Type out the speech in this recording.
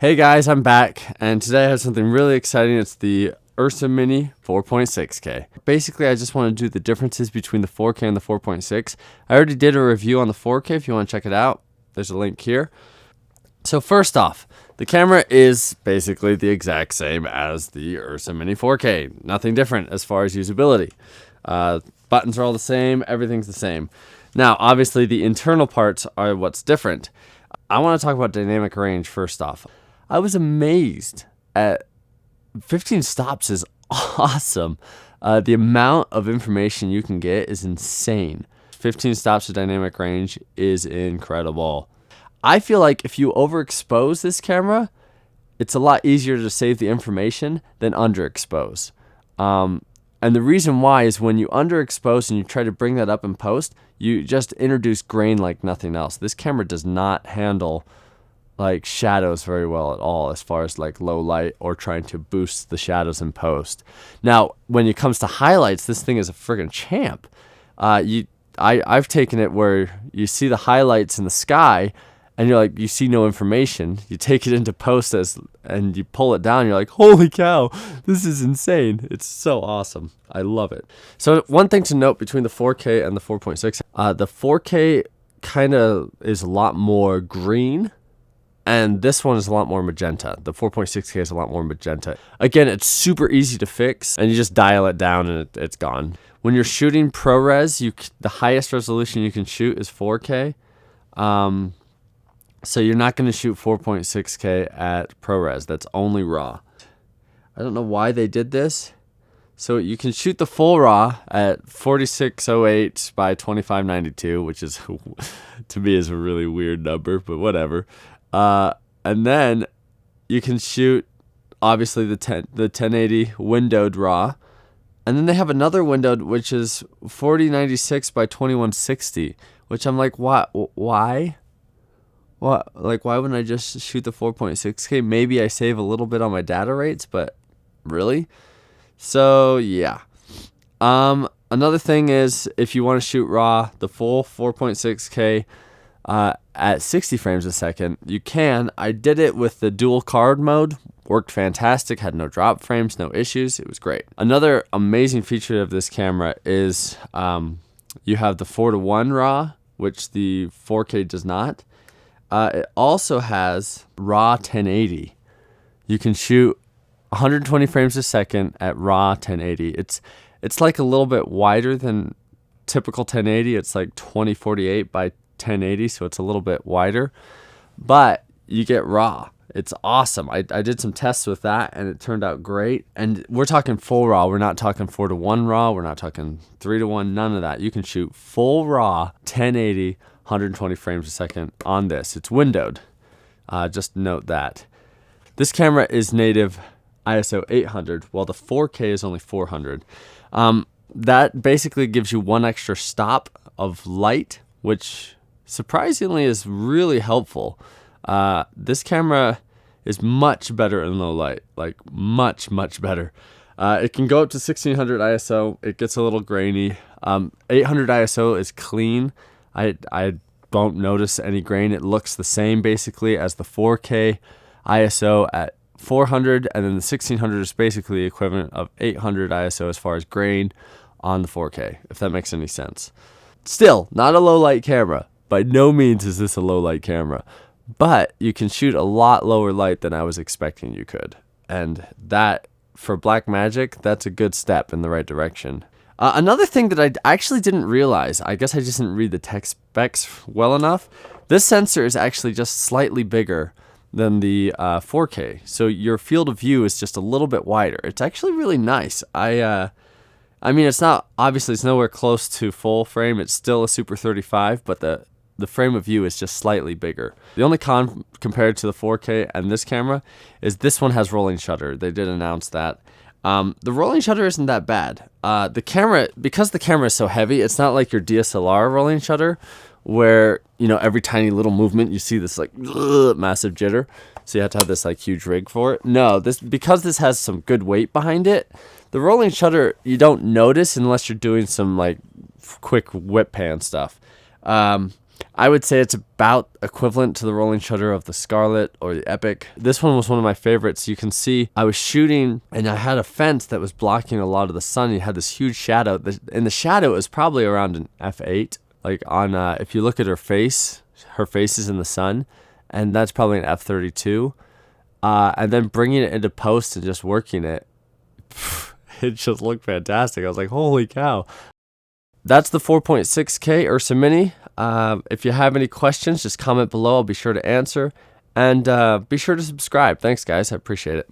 Hey guys, I'm back, and today I have something really exciting. It's the Ursa Mini 4.6K. Basically, I just want to do the differences between the 4K and the 4.6. I already did a review on the 4K if you want to check it out. There's a link here. So first off, the camera is basically the exact same as the Ursa Mini 4K. Nothing different as far as usability. Buttons are all the same, everything's the same. Now, obviously, the internal parts are what's different. I want to talk about dynamic range first off. I was amazed at 15 stops is awesome. The amount of information you can get is insane. 15 stops of dynamic range is incredible. I feel like if you overexpose this camera, it's a lot easier to save the information than underexpose. And the reason why is when you underexpose and you try to bring that up in post, you just introduce grain like nothing else. This camera does not handle like shadows very well at all as far as like low light or trying to boost the shadows in post. Now, when it comes to highlights, this thing is a friggin' champ. I've taken it where you see the highlights in the sky and you're like, you see no information. You take it into post and you pull it down. You're like, holy cow, this is insane. It's so awesome. I love it. So one thing to note between the 4K and the 4.6, the 4K kind of is a lot more green. And this one is a lot more magenta. The 4.6K is a lot more magenta. Again, it's super easy to fix, and you just dial it down and it's gone. When you're shooting ProRes, the highest resolution you can shoot is 4K. So you're not going to shoot 4.6K at ProRes. That's only RAW. I don't know why they did this. So you can shoot the full RAW at 4608 by 2592, which is, to me, is a really weird number, but whatever. And then you can shoot obviously the 1080 windowed RAW, and then they have another windowed which is 4096 by 2160, which I'm like, why? What? Like, why wouldn't I just shoot the 4.6K? Maybe I save a little bit on my data rates, but really? So yeah. Another thing is if you want to shoot RAW, the full 4.6K. At 60 frames a second, you can. I did it with the dual card mode. Worked fantastic. Had no drop frames, no issues. It was great. Another amazing feature of this camera is you have the 4:1 RAW, which the 4K does not. It also has RAW 1080. You can shoot 120 frames a second at RAW 1080. It's like a little bit wider than typical 1080. It's like 2048 by 1080, so it's a little bit wider, but you get RAW. It's awesome. I did some tests with that and it turned out great. And we're talking full RAW. We're not talking 4:1 RAW. We're not talking 3:1. None of that. You can shoot full RAW 1080 120 frames a second on this. It's windowed. Just note that this camera is native ISO 800 while the 4K is only 400. That basically gives you one extra stop of light, which surprisingly is really helpful. This camera is much better in low light, like much better. It can go up to 1600 ISO. It gets a little grainy. 800 ISO is clean. I don't notice any grain. It looks the same basically as the 4K ISO at 400, and then the 1600 is basically the equivalent of 800 ISO as far as grain on the 4K, if that makes any sense. Still, not a low light camera. By no means is this a low light camera, but you can shoot a lot lower light than I was expecting you could. And that, for Blackmagic, that's a good step in the right direction. Another thing that I actually didn't realize, I guess I just didn't read the tech specs well enough, this sensor is actually just slightly bigger than the 4K. So your field of view is just a little bit wider. It's actually really nice. I mean, it's nowhere close to full frame. It's still a Super 35, but the frame of view is just slightly bigger. The only con compared to the 4K and this camera is this one has rolling shutter. They did announce that. The rolling shutter isn't that bad. The camera, because the camera is so heavy, it's not like your DSLR rolling shutter where, every tiny little movement you see this like massive jitter. So you have to have this like huge rig for it. No, because this has some good weight behind it, the rolling shutter you don't notice unless you're doing some like quick whip pan stuff. I would say it's about equivalent to the rolling shutter of the Scarlet or the Epic. This one was one of my favorites. You can see I was shooting and I had a fence that was blocking a lot of the sun. You had this huge shadow. In the shadow, it was probably around an f8. Like on, if you look at her face is in the sun, and that's probably an f32. And then bringing it into post and just working it, it just looked fantastic. I was like, holy cow. That's the 4.6K Ursa Mini. If you have any questions, just comment below. I'll be sure to answer. And be sure to subscribe. Thanks, guys. I appreciate it.